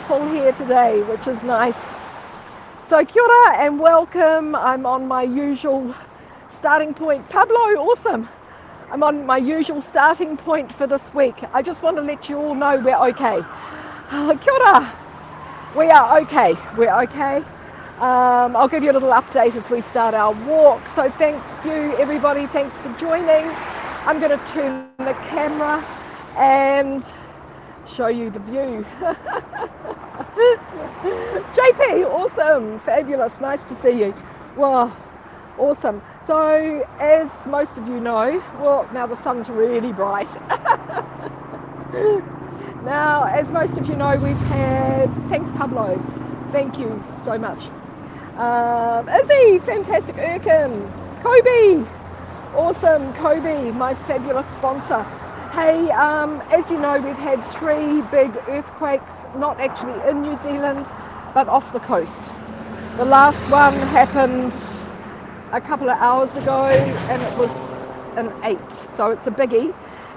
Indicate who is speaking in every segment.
Speaker 1: beautiful here today, which is nice. So kia ora and welcome. I'm on my usual starting point. Pablo, awesome. I'm on my usual starting point for this week. I just want to let you all know we're okay. Kia ora. We are okay. We're okay. I'll give you a little update as we start our walk. So thank you everybody. Thanks for joining. I'm going to turn the camera and show you the view. JP, awesome, fabulous, nice to see you. Wow, awesome. So as most of you know, well, now the sun's really bright. Now, as most of you know, we've had, thanks Pablo, thank you so much. Izzy, fantastic, Erkin, Kobe, awesome, Kobe, my fabulous sponsor. Hey, as you know, we've had 3 big earthquakes, not actually in New Zealand, but off the coast. The last one happened a couple of hours ago, and it was an 8, so it's a biggie,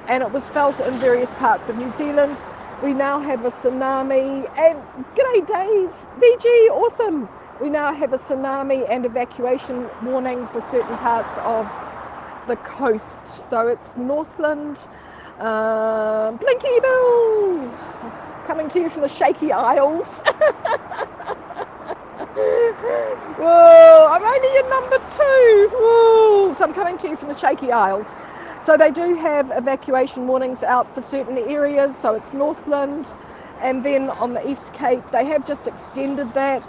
Speaker 1: and it was felt in various parts of New Zealand. We now have a tsunami, and g'day Dave, VG, awesome. We now have a tsunami and evacuation warning for certain parts of the coast. So it's Northland, Blinky Bill, coming to you from the Shaky Isles. Whoa, I'm only in number 2. Whoa, so I'm coming to you from the Shaky Isles. So they do have evacuation warnings out for certain areas. So it's Northland, and then on the East Cape they have just extended that,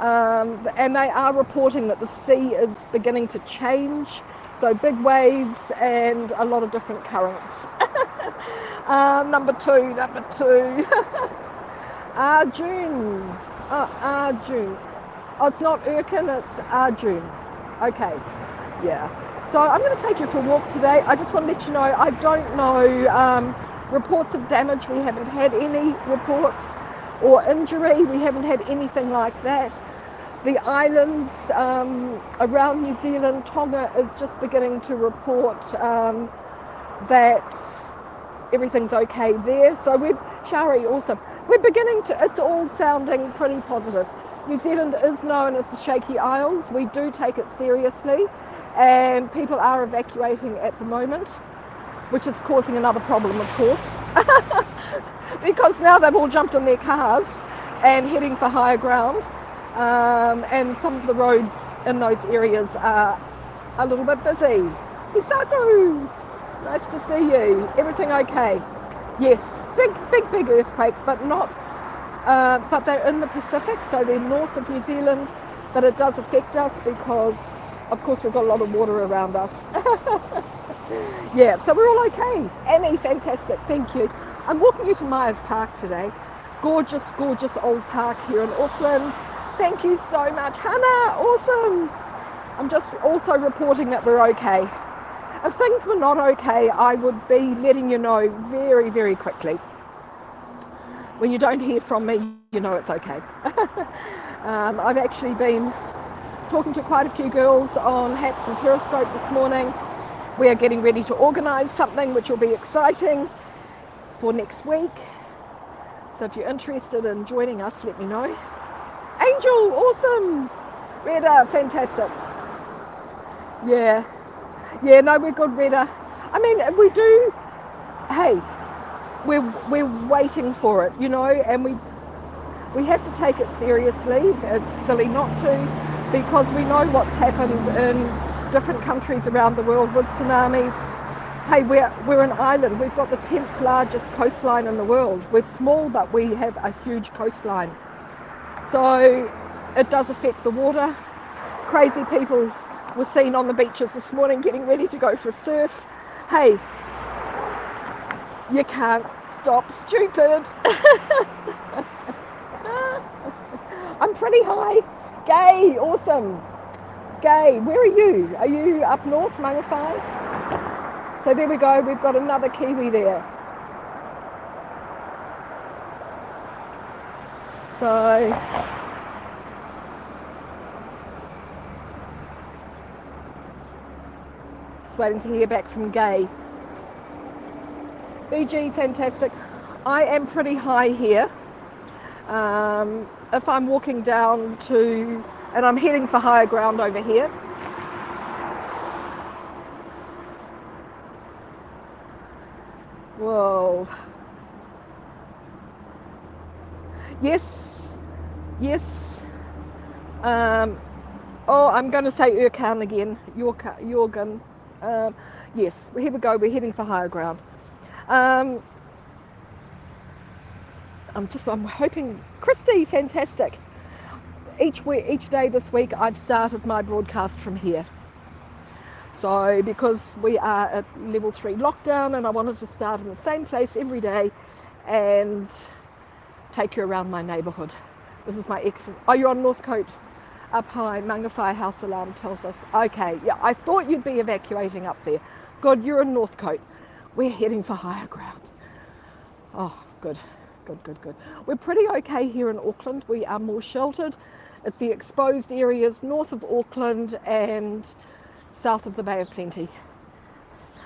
Speaker 1: and they are reporting that the sea is beginning to change. So big waves and a lot of different currents. Number two. Arjun. Arjun. Oh, it's not Erkin, it's Arjun. Okay, yeah. So I'm going to take you for a walk today. I just want to let you know, I don't know reports of damage. We haven't had any reports, or injury. We haven't had anything like that. The islands around New Zealand, Tonga is just beginning to report that everything's okay there. So Shari, awesome. We're beginning to, it's all sounding pretty positive. New Zealand is known as the Shaky Isles. We do take it seriously, and people are evacuating at the moment, which is causing another problem, of course, because now they've all jumped in their cars and heading for higher ground. And some of the roads in those areas are a little bit busy. Hisaku, nice to see you. Everything okay? Yes, big earthquakes, but not. But they're in the Pacific, so they're north of New Zealand. But it does affect us because, of course, we've got a lot of water around us. Yeah, so we're all okay. Annie, fantastic. Thank you. I'm walking you to Myers Park today. Gorgeous old park here in Auckland. Thank you so much. Hannah, awesome. I'm just also reporting that we're okay. If things were not okay, I would be letting you know very, very quickly. When you don't hear from me, you know it's okay. I've actually been talking to quite a few girls on Hacks and Periscope this morning. We are getting ready to organise something which will be exciting for next week. So if you're interested in joining us, let me know. Angel, awesome. Reda, fantastic. Yeah, no, we're good, Reda. I mean, we do, hey, we're waiting for it, you know, and we have to take it seriously. It's silly not to, because we know what's happened in different countries around the world with tsunamis. Hey, we're an island. We've got the 10th largest coastline in the world. We're small, but we have a huge coastline. So it does affect the water. Crazy people were seen on the beaches this morning getting ready to go for a surf. Hey, you can't stop stupid. I'm pretty high. Gay, awesome. Gay, where are you? Are you up north, Mangawhai? So there we go, we've got another Kiwi there. So just waiting to hear back from Gay. BG, fantastic. I am pretty high here. If I'm walking down to, and I'm heading for higher ground over here. Whoa. Yes, yes. Oh, I'm going to say Urkan again. Yorgan. Yes, here we go. We're heading for higher ground. I'm hoping, Christy, fantastic. Each day this week, I've started my broadcast from here. So because we are at level 3 lockdown, and I wanted to start in the same place every day and take you around my neighbourhood. This is my exit. Oh, you're on Northcote up high. Mangawhai house alarm tells us. Okay, yeah, I thought you'd be evacuating up there. Good, you're in Northcote. We're heading for higher ground. Oh, good. We're pretty okay here in Auckland. We are more sheltered. It's the exposed areas north of Auckland and south of the Bay of Plenty.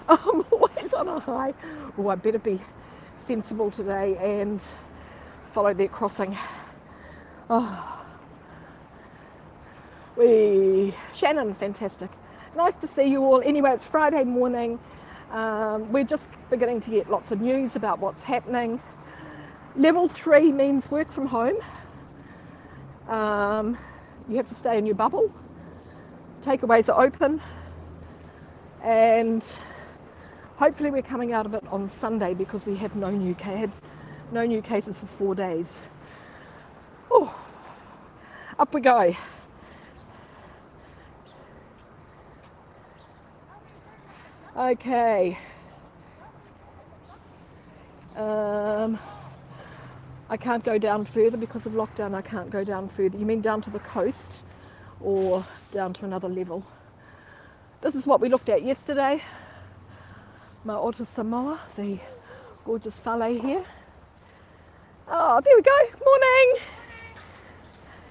Speaker 1: I'm always on a high. Oh, I better be sensible today and follow their crossing. Oh. Shannon, fantastic. Nice to see you all. Anyway, it's Friday morning. We're just beginning to get lots of news about what's happening. Level 3 means work from home. You have to stay in your bubble. Takeaways are open. And hopefully we're coming out of it on Sunday because we had no new cases for 4 days. Oh, up we go. Okay. I can't go down further because of lockdown. I can't go down further. You mean down to the coast or down to another level? This is what we looked at yesterday. Ma'ota Samoa, the gorgeous whale here. Oh, there we go. Morning.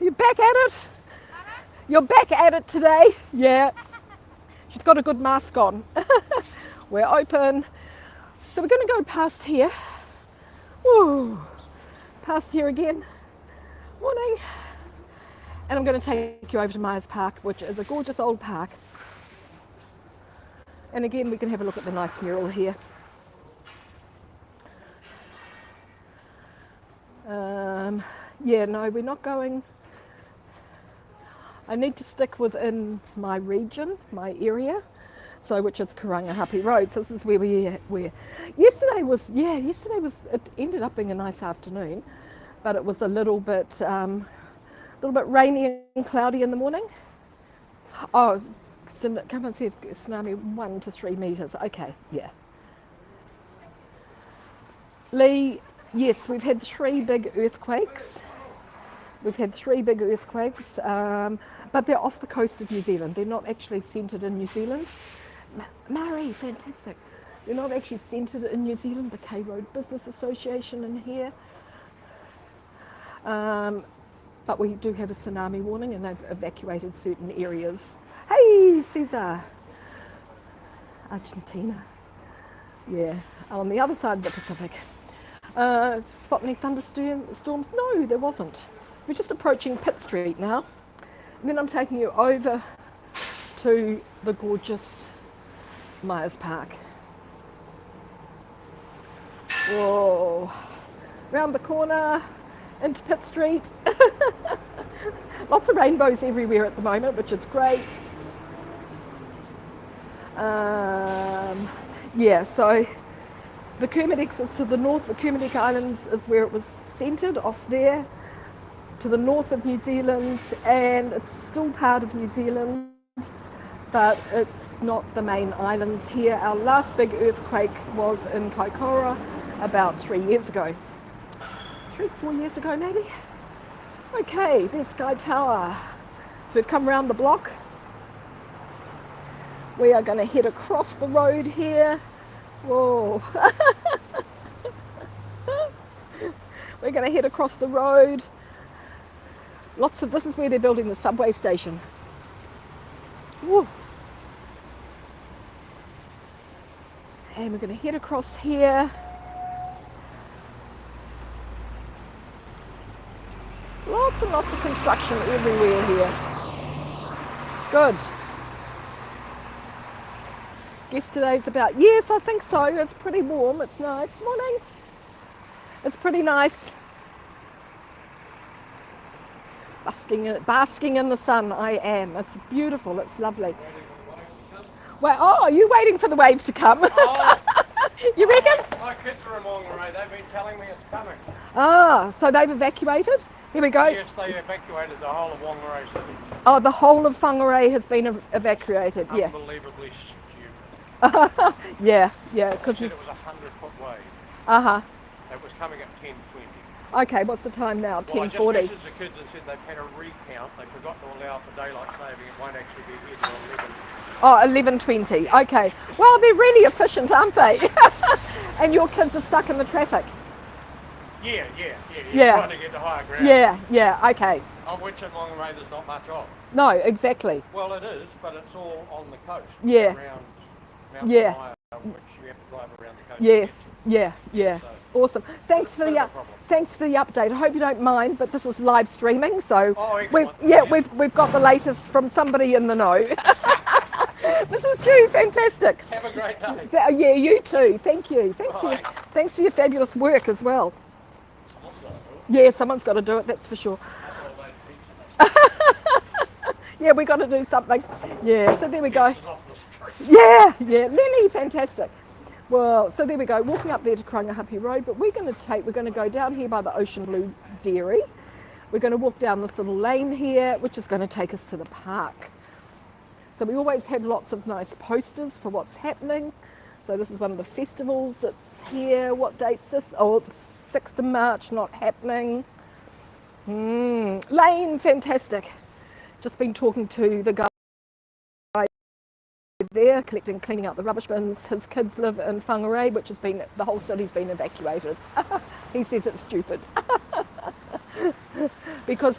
Speaker 1: You're back at it. You're back at it today. Yeah. She's got a good mask on. We're open. So we're going to go past here. Woo. Past here again. Morning. And I'm going to take you over to Myers Park, which is a gorgeous old park. And again, we can have a look at the nice mural here. Yeah, no, we're not going. I need to stick within my region, my area, so which is Karangahape Road. So this is where we're. Yesterday was, it ended up being a nice afternoon, but it was a little bit rainy and cloudy in the morning. Oh, come and see tsunami 1 to 3 meters. Okay, yeah. Lee, yes, we've had 3 big earthquakes. But they're off the coast of New Zealand. They're not actually centred in New Zealand. Murray, fantastic. They're not actually centred in New Zealand. The K Road Business Association in here. But we do have a tsunami warning, and they've evacuated certain areas. Hey, Cesar. Argentina. Yeah, on the other side of the Pacific. Spot any thunderstorms? No, there wasn't. We're just approaching Pitt Street now. And then I'm taking you over to the gorgeous Myers Park. Whoa. Round the corner into Pitt Street. Lots of rainbows everywhere at the moment, which is great. Yeah, so the Kermadec is to the north. The Kermadec Islands is where it was centred, off there, to the north of New Zealand, and it's still part of New Zealand, but it's not the main islands here. Our last big earthquake was in Kaikoura about 3 years ago. 4 years ago maybe? Okay, there's Sky Tower. So we've come around the block. We are going to head across the road here. Whoa. We're going to head across the road. This is where they're building the subway station. Woo. And we're going to head across here. Lots and lots of construction everywhere here. Good. Guess today's about, yes, I think so. It's pretty warm. It's nice. Morning. It's pretty nice. Basking in the sun, I am. It's beautiful. It's lovely. Well, oh, are you waiting for the wave to come?
Speaker 2: Oh,
Speaker 1: you reckon?
Speaker 2: my kids are in Whangarei. They've been telling me it's coming.
Speaker 1: Ah, so they've evacuated? Here we go.
Speaker 2: Yes, they evacuated the whole of Whangarei City.
Speaker 1: Oh, the whole of Whangarei has been evacuated. Yeah.
Speaker 2: Unbelievably stupid.
Speaker 1: Yeah,
Speaker 2: They
Speaker 1: because
Speaker 2: said it was a 100-foot wave.
Speaker 1: uh-huh.
Speaker 2: It was coming at 10:20.
Speaker 1: Okay, what's the time now?
Speaker 2: Well, I
Speaker 1: 10:40.
Speaker 2: just messaged the kids and said they've had a recount. They forgot to allow for daylight saving. It won't actually be here till 11.
Speaker 1: Oh, 11:20. Okay. Well, they're really efficient, aren't they? And your kids are stuck in the traffic.
Speaker 2: Yeah.
Speaker 1: Yeah.
Speaker 2: Trying to get to higher ground.
Speaker 1: Yeah, okay.
Speaker 2: Of which in Whangarei there's not much of.
Speaker 1: No, exactly.
Speaker 2: Well, it is, but it's all on the coast.
Speaker 1: Yeah.
Speaker 2: Around Mount
Speaker 1: Yeah.
Speaker 2: Maya, which you have to drive around the coast.
Speaker 1: Yes, yeah.
Speaker 2: So,
Speaker 1: Awesome. Thanks for
Speaker 2: bit
Speaker 1: the
Speaker 2: of a problem.
Speaker 1: thanks for the update. I hope you don't mind, but this is live streaming, so
Speaker 2: Oh, excellent.
Speaker 1: we've got the latest from somebody in the know. This is true, fantastic.
Speaker 2: Have a great day.
Speaker 1: Yeah, you too. Thank you.
Speaker 2: Bye.
Speaker 1: Thanks for your fabulous work as well. Yeah, someone's got to do it, that's for sure. Yeah, we got to do something. Yeah, so there we go. Yeah, Lenny, fantastic. Well, so there we go, walking up there to Karangahape Road, but we're going to go down here by the Ocean Blue Dairy. We're going to walk down this little lane here, which is going to take us to the park. So we always have lots of nice posters for what's happening. So this is one of the festivals. It's here. What date's this? Oh, it's 6th of March, not happening. Lane, fantastic. Just been talking to the guy there, cleaning out the rubbish bins. His kids live in Whangarei, which has been, the whole city's been evacuated. He says it's stupid. Because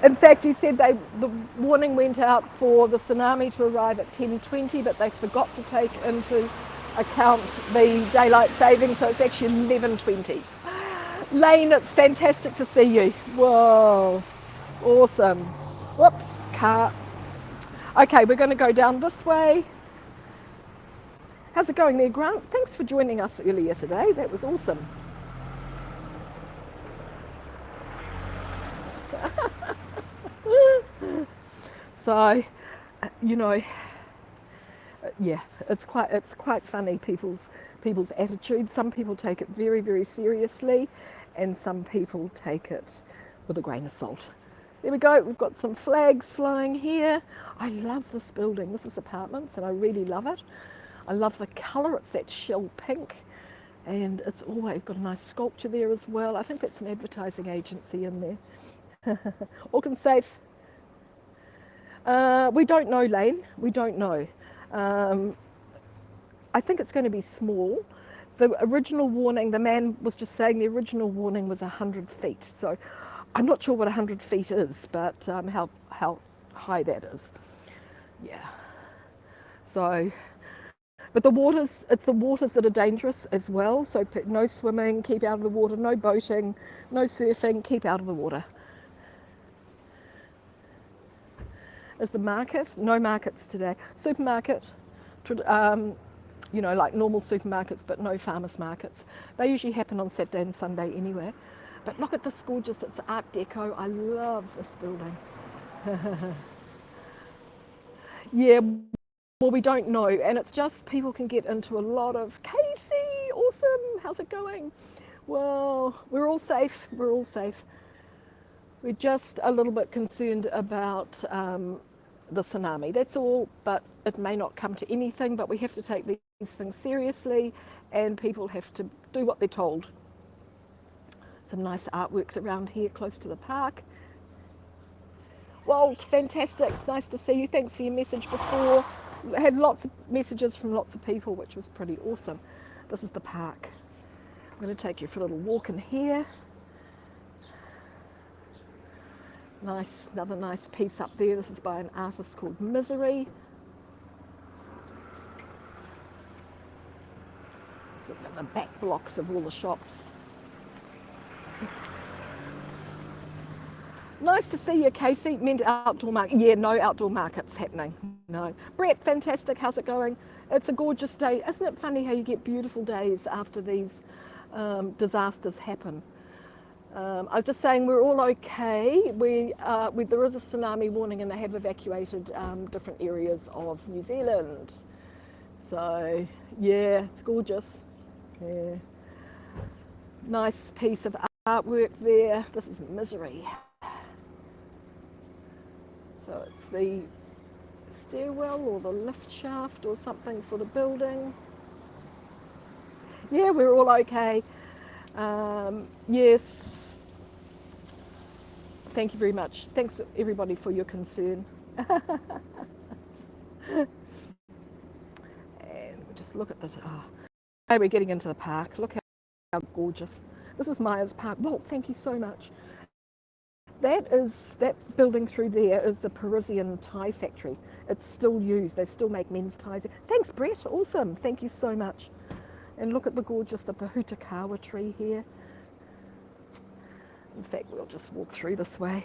Speaker 1: in fact, he said the warning went out for the tsunami to arrive at 10:20, but they forgot to take into account the daylight saving, so it's actually 11:20. Lane, it's fantastic to see you. Whoa, awesome. Whoops, car. Okay, we're going to go down this way. How's it going there, Grant? Thanks for joining us earlier today. That was awesome. So, you know, yeah, it's quite funny, people's attitudes. Some people take it very, very seriously, and some people take it with a grain of salt. There we go, we've got some flags flying here. I love this building. This is apartments and I really love it. I love the colour, it's that shell pink, and it's always got a nice sculpture there as well. I think that's an advertising agency in there. Auckland safe. We don't know, Lane, we don't know. I think it's going to be small. The original warning, the man was just saying the original warning was 100 feet. So I'm not sure what 100 feet is, but how high that is. Yeah. So, but it's the waters that are dangerous as well. So no swimming, keep out of the water, no boating, no surfing, keep out of the water. Is the market? No markets today. Supermarket, you know, like normal supermarkets, but no farmers markets. They usually happen on Saturday and Sunday anyway. But look at this gorgeous, it's Art Deco. I love this building. Yeah, well, we don't know, and it's just people can get into a lot of, Casey, awesome, how's it going? Well, we're all safe, we're all safe. We're just a little bit concerned about the tsunami, that's all, but it may not come to anything, but we have to take these things seriously, and people have to do what they're told. Some nice artworks around here close to the park. Well, fantastic, nice to see you, thanks for your message before. I had lots of messages from lots of people, which was pretty awesome. This is the park. I'm going to take you for a little walk in here. Nice, another nice piece up there. This is by an artist called Misery. Sort of the back blocks of all the shops. Nice to see you, Casey. Meant outdoor market. Yeah, no outdoor markets happening. No. Brett, fantastic. How's it going? It's a gorgeous day. Isn't it funny how you get beautiful days after these disasters happen? I was just saying we're all okay. There is a tsunami warning and they have evacuated different areas of New Zealand. So, yeah, it's gorgeous. Yeah. Nice piece of artwork there. This is Misery. So it's the stairwell or the lift shaft or something for the building. Yeah, we're all okay. Yes. Thank you very much. Thanks everybody for your concern. And we'll just look at this. Oh, we're getting into the park. Look how gorgeous. This is Myers Park. Well, thank you so much. That building through there is the Parisian tie factory. It's still used. They still make men's ties. Thanks, Brett. Awesome. Thank you so much. And look at the Pohutakawa tree here. In fact, we'll just walk through this way.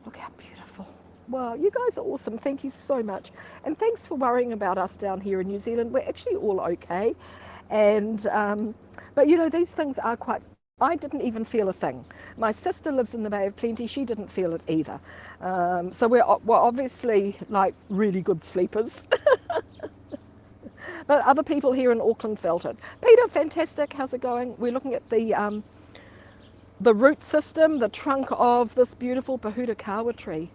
Speaker 1: Look how beautiful. Wow, you guys are awesome. Thank you so much. And thanks for worrying about us down here in New Zealand. We're actually all okay. And, but you know, these things are quite, I didn't even feel a thing. My sister lives in the Bay of Plenty. She didn't feel it either. So we're obviously like really good sleepers. But other people here in Auckland felt it. Peter, fantastic. How's it going? We're looking at the root system, the trunk of this beautiful Pohutakawa tree.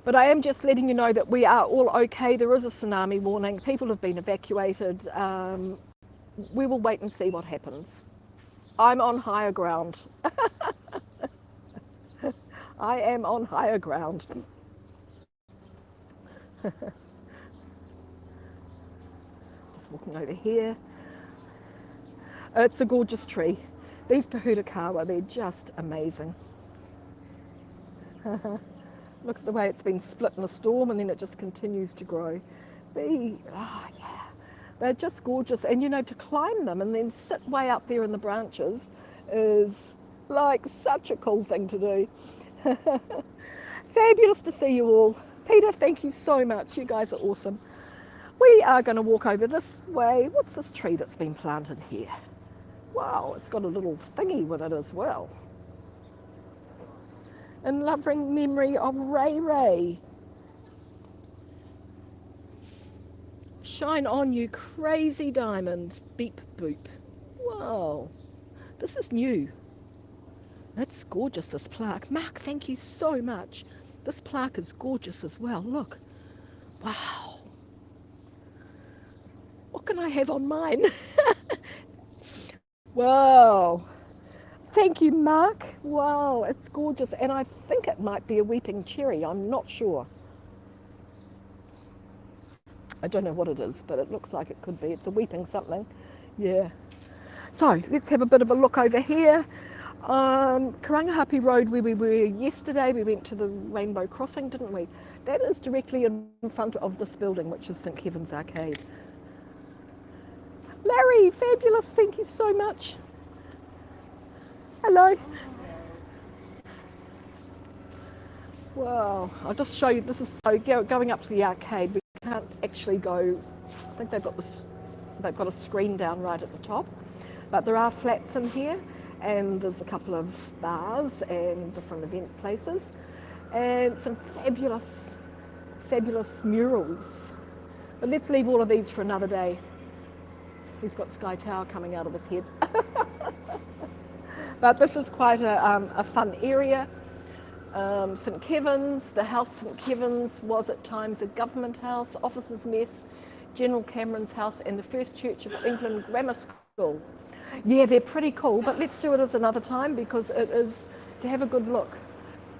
Speaker 1: But I am just letting you know that we are all okay. There is a tsunami warning. People have been evacuated. We will wait and see what happens. I'm on higher ground. I am on higher ground. Just walking over here. It's a gorgeous tree. These Pohutakawa, they're just amazing. Look at the way it's been split in a storm and then it just continues to grow. Yeah, they're just gorgeous. And you know, to climb them and then sit way up there in the branches is like such a cool thing to do. Fabulous to see you all. Peter, thank you so much. You guys are awesome. We are going to walk over this way. What's this tree that's been planted here? Wow, it's got a little thingy with it as well. In loving memory of Ray Ray. Shine on, you crazy diamond. Beep boop. Wow, this is new. That's gorgeous, this plaque. Mark, thank you so much. This plaque is gorgeous as well. Look. Wow. What can I have on mine? Wow. Thank you, Mark. Wow, it's gorgeous. And I think it might be a weeping cherry. I'm not sure. I don't know what it is, but it looks like it could be. It's a weeping something. Yeah. So let's have a bit of a look over here. Karangahape Road, where we were yesterday, we went to the Rainbow Crossing, didn't we? That is directly in front of this building, which is St Kevin's Arcade. Larry, fabulous, thank you so much. Hello. Wow, I'll just show you, this is so going up to the arcade, we can't actually go, I think they've got a screen down right at the top, but there are flats in here and there's a couple of bars and different event places and some fabulous murals. But let's leave all of these for another day. He's got Sky Tower coming out of his head. But this is quite a fun area. St Kevin's, the house St Kevin's was at times a government house, officers' mess, General Cameron's house and the First Church of England Grammar School. Yeah, they're pretty cool, but let's do it as another time because it is to have a good look.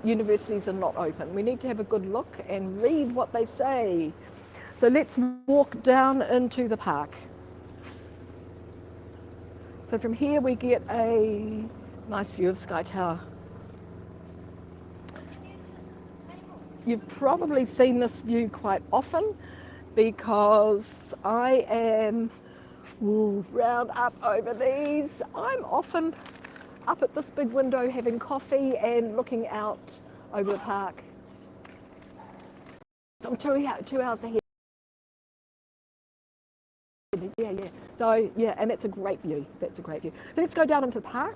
Speaker 1: Universities are not open. We need to have a good look and read what they say. So let's walk down into the park. So from here we get a nice view of Sky Tower. You've probably seen this view quite often because I am round up over these. I'm often up at this big window having coffee and looking out over the park. I'm 2 hours ahead. Yeah. So yeah, and that's a great view. That's a great view. So let's go down into the park.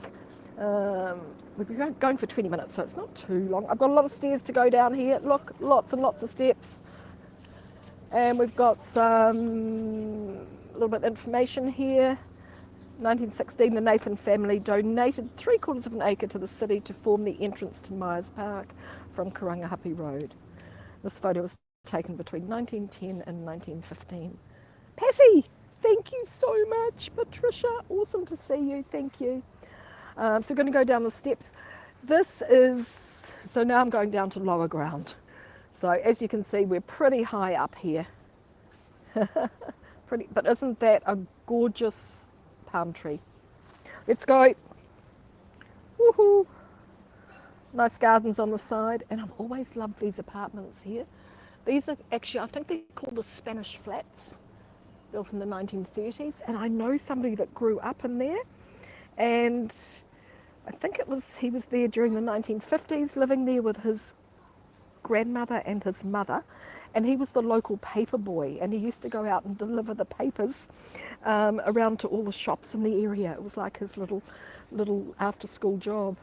Speaker 1: We've been going for 20 minutes, so it's not too long. I've got a lot of stairs to go down here. Look, lots and lots of steps. And we've got some little bit of information here. 1916, the Nathan family donated 3/4 of an acre to the city to form the entrance to Myers Park from Karangahape Road. This photo was taken between 1910 and 1915. Patty, thank you so much. Patricia, awesome to see you. Thank you. So we're going to go down the steps. So now I'm going down to lower ground. So as you can see, we're pretty high up here. But isn't that a gorgeous palm tree? Let's go. Woohoo! Nice gardens on the side, and I've always loved these apartments here. These are actually, I think they're called the Spanish Flats, built in the 1930s, and I know somebody that grew up in there, and I think he was there during the 1950s, living there with his grandmother and his mother, and he was the local paper boy, and he used to go out and deliver the papers around to all the shops in the area. It was like his little after school job.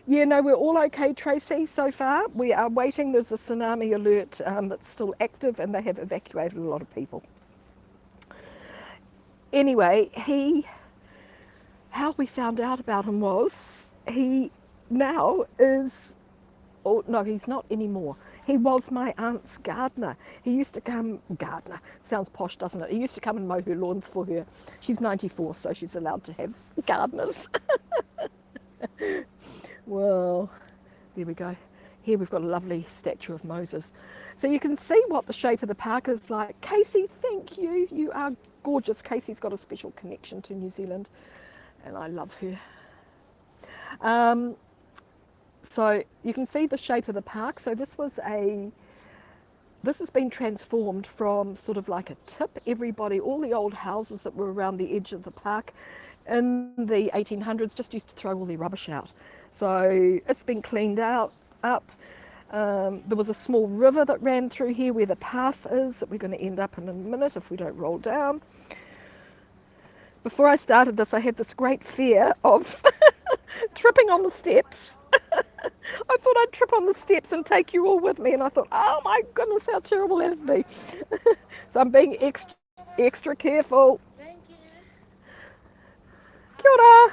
Speaker 1: Yeah, no, we're all okay, Tracy, so far. We are waiting. There's a tsunami alert that's still active, and they have evacuated a lot of people. Anyway, how we found out about him was he now is, oh no, he's not anymore. He was my aunt's gardener. He used to come, gardener, sounds posh, doesn't it? He used to come and mow her lawns for her. She's 94, so she's allowed to have gardeners. Well, there we go. Here we've got a lovely statue of Moses. So you can see what the shape of the park is like. Casey, thank you. You are gorgeous. Casey's got a special connection to New Zealand, and I love her. So you can see the shape of the park. So this has been transformed from sort of like a tip. All the old houses that were around the edge of the park in the 1800s just used to throw all their rubbish out. So it's been cleaned up. There was a small river that ran through here where the path is that we're going to end up in a minute if we don't roll down. Before I started this, I had this great fear of tripping on the steps. I thought I'd trip on the steps and take you all with me, and I thought, oh my goodness, how terrible that'd be. So I'm being extra careful.
Speaker 3: Thank you.
Speaker 1: Kia ora.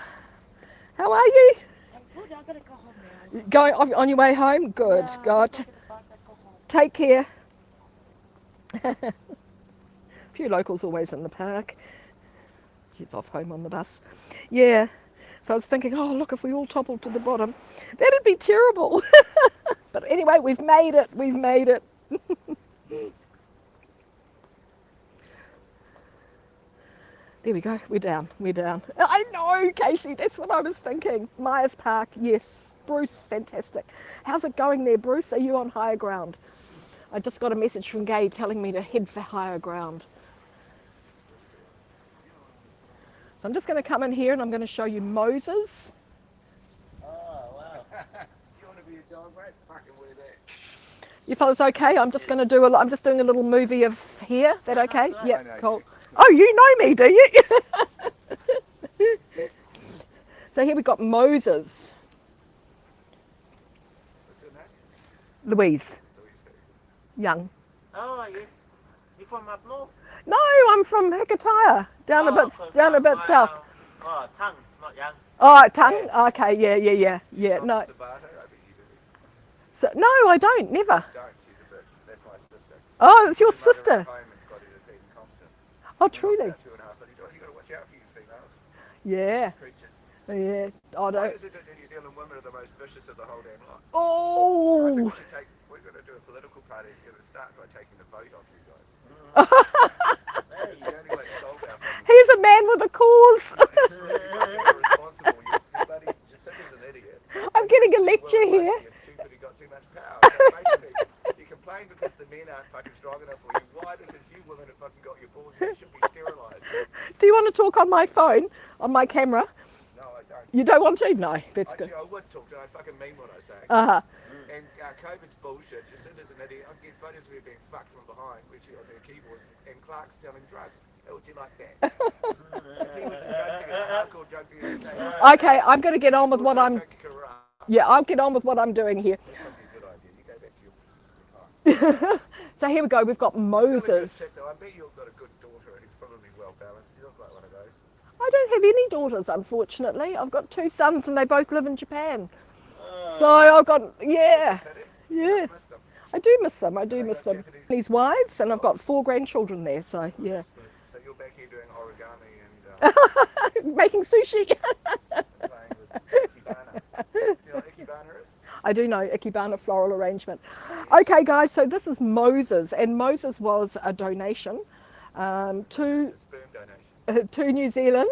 Speaker 1: How are you?
Speaker 3: I'm good. I'm going to go home now.
Speaker 1: Going on your way home? Good.
Speaker 3: Yeah,
Speaker 1: God.
Speaker 3: I'm go home.
Speaker 1: Take care. A few locals always in the park. She's off home on the bus. Yeah. So I was thinking, oh, look, if we all toppled to the bottom, that'd be terrible. But anyway, we've made it. We've made it. There we go. We're down. We're down. I know, Casey. That's what I was thinking. Myers Park. Yes. Bruce, fantastic. How's it going there, Bruce? Are you on higher ground? I just got a message from Gay telling me to head for higher ground. So I'm just going to come in here and I'm going to show you Moses.
Speaker 4: Oh, wow. You want to be a dog, mate? Fucking wear that.
Speaker 1: You fellas okay? I'm just going to do I'm just doing a little movie of here. That okay?
Speaker 4: I
Speaker 1: Yep,
Speaker 4: know
Speaker 1: cool.
Speaker 4: you.
Speaker 1: Oh, you know me, do you? So here we've got Moses.
Speaker 4: What's your name?
Speaker 1: Louise. Young.
Speaker 3: Oh, yes. You from up north?
Speaker 1: No, I'm from Hikataya, down a bit south.
Speaker 3: Oh, Tongue, not Young.
Speaker 1: Oh, Tongue? Okay, yeah. No. So, no, I don't, never.
Speaker 4: That's my sister.
Speaker 1: Oh, it's your sister. Oh,
Speaker 4: Oh,
Speaker 1: truly.
Speaker 4: you got to watch out for you females.
Speaker 1: Yeah.
Speaker 4: Creatures.
Speaker 1: Yeah. Oh,
Speaker 4: Why
Speaker 1: no.
Speaker 4: is it that the New Zealand women are the most vicious of the whole damn lot? I
Speaker 1: Oh.
Speaker 4: think we're going to do a political party and get it started by taking the vote off you guys. It's the only way to solve our problem.
Speaker 1: He's a man with a cause.
Speaker 4: You're responsible. Your sister's an idiot.
Speaker 1: I'm getting a lecture
Speaker 4: Well,
Speaker 1: here.
Speaker 4: You're stupid, you got too much power. Basically, you complain because the men aren't fucking strong enough for you. Why? Because you women have fucking got your balls. You should be sterilised.
Speaker 1: Do you want to talk on my phone, on my camera?
Speaker 4: No, I I don't.
Speaker 1: You don't want to? No, that's good.
Speaker 4: Actually, I would talk to you. I fucking mean what I say.
Speaker 1: Uh-huh.
Speaker 4: And COVID's bullshit. Jacinda's an idiot. I get photos of her being fucked from behind when she on her keyboard, and Clark's selling drugs. How would you like that? He was a drug dealer, a hardcore drug dealer.
Speaker 1: Okay, I'm going to get on with what I'm... Yeah, I'll get on with what I'm doing here.
Speaker 4: That's probably a good idea. You go back to your time.
Speaker 1: So here we go, we've got Moses.
Speaker 4: I bet you've got a good daughter who's probably well balanced. You look like one of those.
Speaker 1: I don't have any daughters, unfortunately. I've got 2 sons and they both live in Japan. So I've got, yeah. I do miss them, I do miss them. These wives, and I've got 4 grandchildren there, so yeah.
Speaker 4: So you're back here doing origami and
Speaker 1: Making sushi.
Speaker 4: playing with ikebana. Do you know what ikebana is?
Speaker 1: I do know, ikebana floral arrangement. Okay guys, so this is Moses, and Moses was a donation to
Speaker 4: Sperm donation.
Speaker 1: to New Zealand.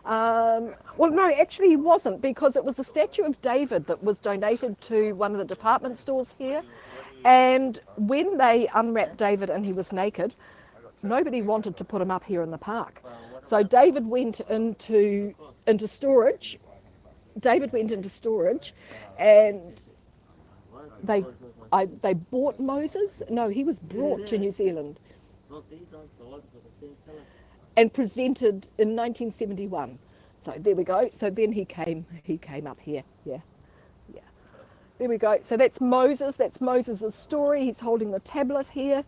Speaker 1: Well, no, actually he wasn't, because it was a statue of David that was donated to one of the department stores here. And when they unwrapped David and he was naked, nobody wanted to put him up here in the park. So David went into storage. David went into storage, and they bought Moses. No, he was brought to New Zealand and presented in 1971. So there we go. So then he came up here. Yeah. There we go. So that's Moses. That's Moses' story. He's holding the tablet here.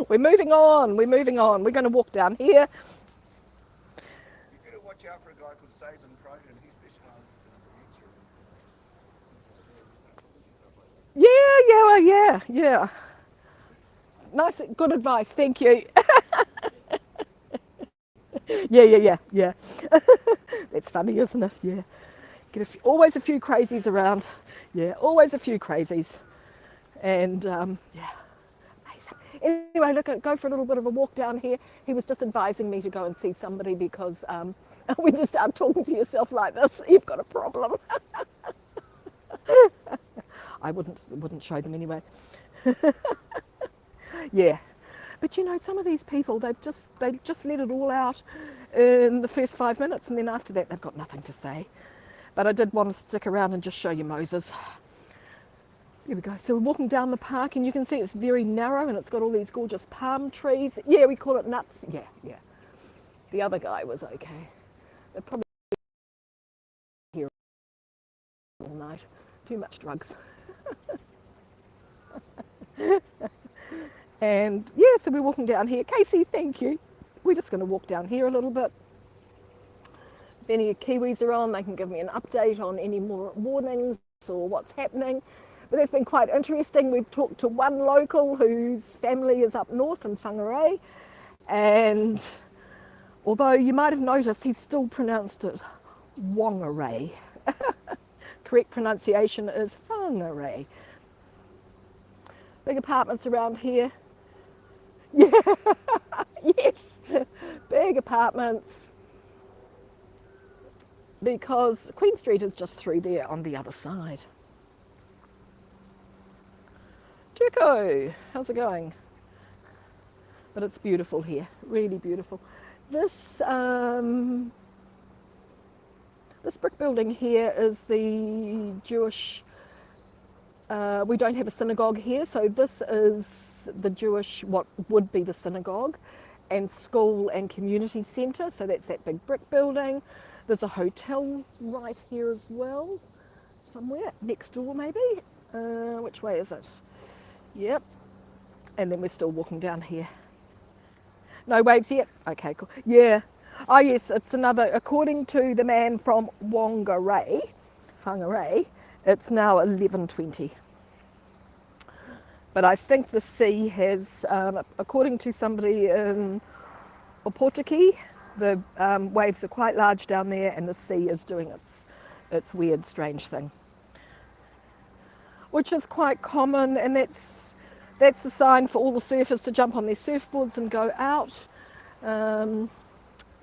Speaker 1: We're moving on. We're moving on. We're going to walk down here.
Speaker 4: You better watch out for a guy called Saban Cronin. He specialises in
Speaker 1: Yeah. Nice, good advice. Thank you. Yeah. That's funny, isn't it? Yeah. Always a few crazies around. Yeah, always a few crazies. And yeah, amazing. Anyway, look, go for a little bit of a walk down here. He was just advising me to go and see somebody because when you start talking to yourself like this, you've got a problem. I wouldn't show them anyway. Yeah. But you know, some of these people, they just let it all out in the first 5 minutes, and then after that they've got nothing to say. But I did want to stick around and just show you Moses. Here we go. So we're walking down the park, and you can see it's very narrow, and it's got all these gorgeous palm trees. Yeah, we call it nuts. Yeah. The other guy was okay. They're probably here all night. Too much drugs. And yeah, so we're walking down here. Casey, thank you. We're just going to walk down here a little bit. If any Kiwis are on, they can give me an update on any more warnings or what's happening. But that's been quite interesting. We've talked to one local whose family is up north in Whangarei, and although you might have noticed, he's still pronounced it Whangarei. Correct pronunciation is Whangarei. Big apartments around here. Yeah, yes, big apartments, because Queen Street is just through there on the other side. Chico, how's it going? But it's beautiful here, really beautiful. This brick building here is the Jewish, we don't have a synagogue here, so this is the Jewish, what would be the synagogue, and school and community centre. So that's that big brick building. There's a hotel right here as well, somewhere next door maybe. Which way is it? Yep. And then we're still walking down here. No waves yet? Okay, cool. Yeah. Oh yes, it's another, according to the man from Whangarei, it's now 11:20. But I think the sea has, according to somebody in Opotiki, the waves are quite large down there, and the sea is doing its weird, strange thing, which is quite common, and that's a sign for all the surfers to jump on their surfboards and go out.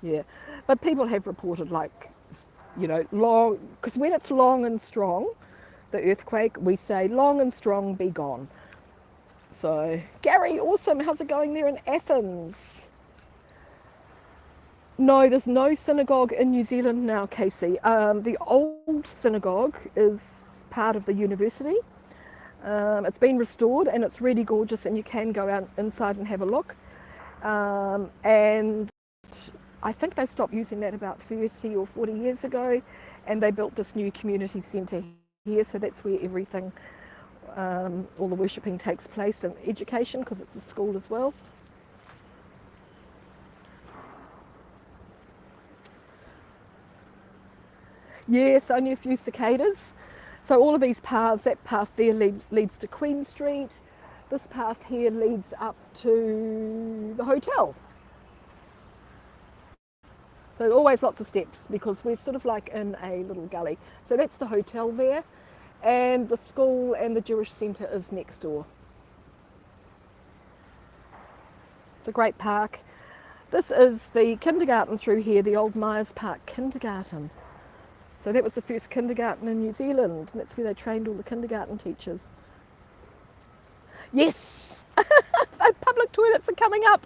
Speaker 1: Yeah, but people have reported, like, you know, long, because when it's long and strong, the earthquake, we say long and strong be gone. So, Gary, awesome. How's it going there in Athens? No, there's no synagogue in New Zealand now, Casey. The old synagogue is part of the university. It's been restored and it's really gorgeous, and you can go out inside and have a look. And I think they stopped using that about 30 or 40 years ago, and they built this new community centre here, so that's where everything, all the worshipping takes place, and education, because it's a school as well. Yes, only a few cicadas. So all of these paths, that path there leads to Queen Street. This path here leads up to the hotel. So always lots of steps, because we're sort of like in a little gully. So that's the hotel there, and the school and the Jewish centre is next door. It's a great park. This is the kindergarten through here, the old Myers Park Kindergarten. So that was the first kindergarten in New Zealand, and that's where they trained all the kindergarten teachers. Yes, the public toilets are coming up.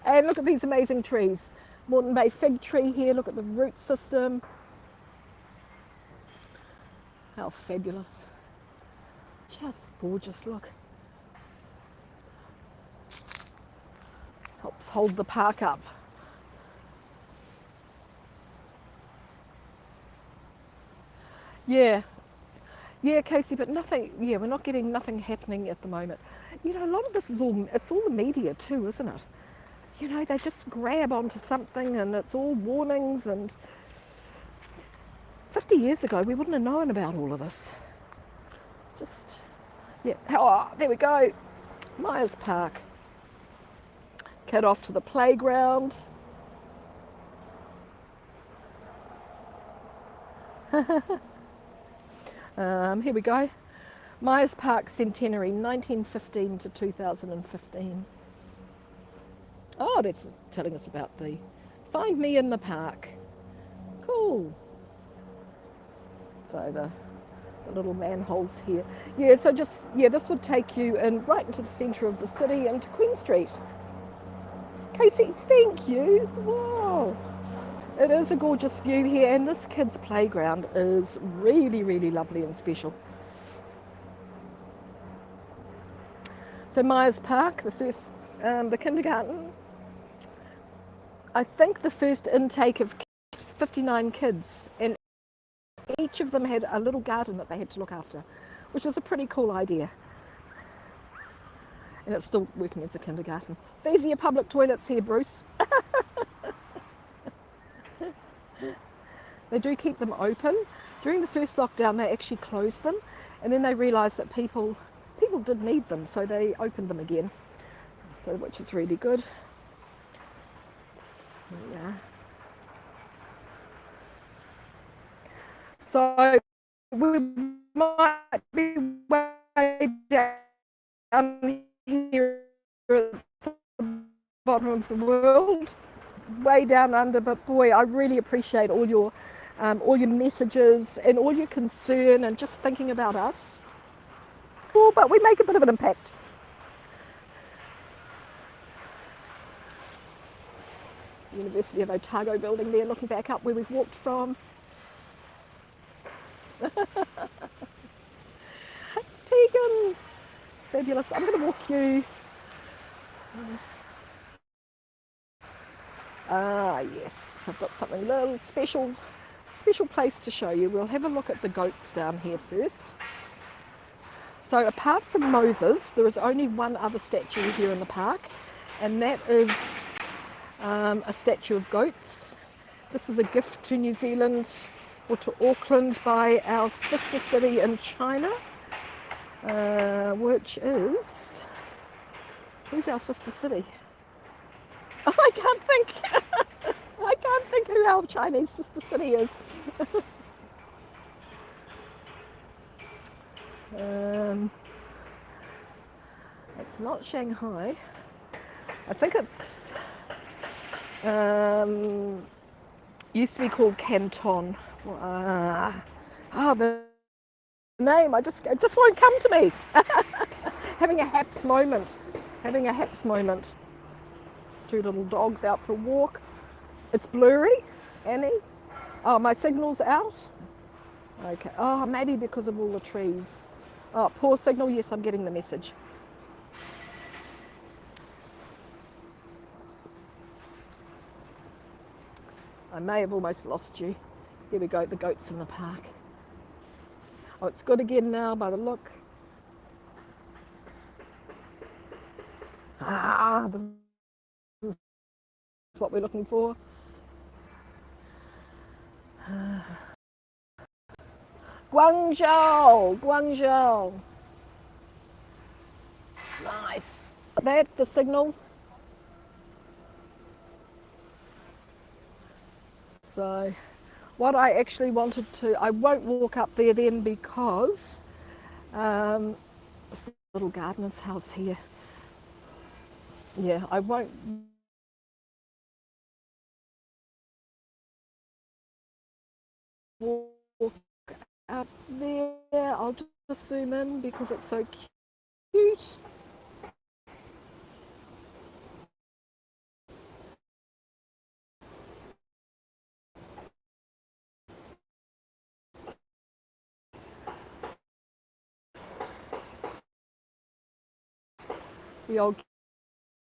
Speaker 1: And look at these amazing trees. Moreton Bay fig tree here, look at the root system. How fabulous. Just gorgeous, look. Helps hold the park up. Yeah, Casey, but nothing, we're not getting nothing happening at the moment. You know, a lot of this is it's all the media too, isn't it? You know, they just grab onto something and it's all warnings, and 50 years ago we wouldn't have known about all of this. Just, oh, there we go, Myers Park. Kid off to the playground. Here we go. Myers Park Centenary, 1915 to 2015. Oh, that's telling us about the Find Me in the Park. Cool. So the little manholes here. Yeah, so just, this would take you in right into the centre of the city, into Queen Street. Casey, thank you. Wow. It is a gorgeous view here, and this kid's playground is really, really lovely and special. So Myers Park, the first, the kindergarten. I think the first intake of 59 kids, and each of them had a little garden that they had to look after, which was a pretty cool idea. And it's still working as a kindergarten. These are your public toilets here, Bruce. They do keep them open. During the first lockdown, they actually closed them, and then they realised that people did need them, so they opened them again. So, which is really good. Yeah. So we might be way down here at the bottom of the world, way down under, but boy, I really appreciate all your messages and all your concern and just thinking about us. Oh, but we make a bit of an impact. University of Otago building there, looking back up where we've walked from. Tegan, fabulous. I'm going to walk you. Yes, I've got something a little special place to show you. We'll have a look at the goats down here first. So apart from Moses, there is only one other statue here in the park, and that is a statue of goats. This was a gift to New Zealand, or to Auckland, by our sister city in China, which is, who's our sister city? Oh, I can't think. I can't think who our Chinese sister city is. It's not Shanghai. I think it's used to be called Canton. The name, it just won't come to me. Having a haps moment. Having a haps moment. Two little dogs out for a walk. It's blurry, Annie. Oh, my signal's out. Okay. Oh, maybe because of all the trees. Oh, poor signal. Yes, I'm getting the message. I may have almost lost you. Here we go, the goats in the park. Oh, it's good again now by the look. Ah, this is what we're looking for. Guangzhou, Guangzhou. Nice. That's the signal. So, what I actually wanted to, I won't walk up there then because this little gardener's house here. Yeah, I won't walk up there. I'll just zoom in because it's so cute. The old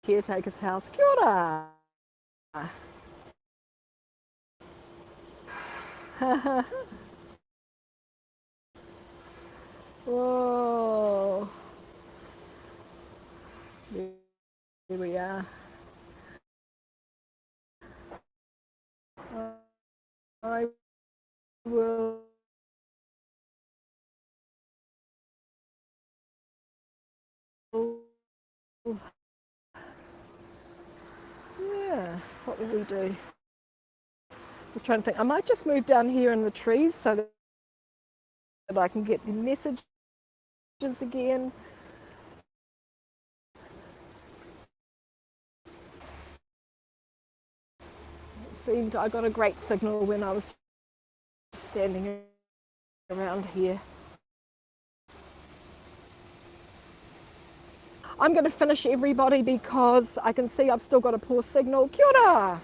Speaker 1: caretaker's house. Kia ora. Whoa. There we are. I will. Yeah, what will we do? Just trying to think. I might just move down here in the trees so that I can get the messages again. It seemed I got a great signal when I was standing around here. I'm going to finish everybody because I can see I've still got a poor signal. Kia ora!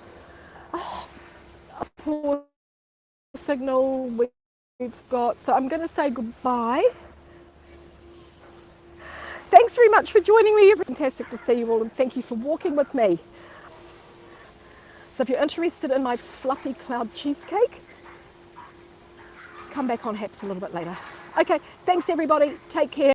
Speaker 1: Oh, a poor signal we've got. So I'm going to say goodbye. Thanks very much for joining me. Fantastic to see you all and thank you for walking with me. So if you're interested in my fluffy cloud cheesecake, come back on Haps a little bit later. Okay, thanks everybody. Take care.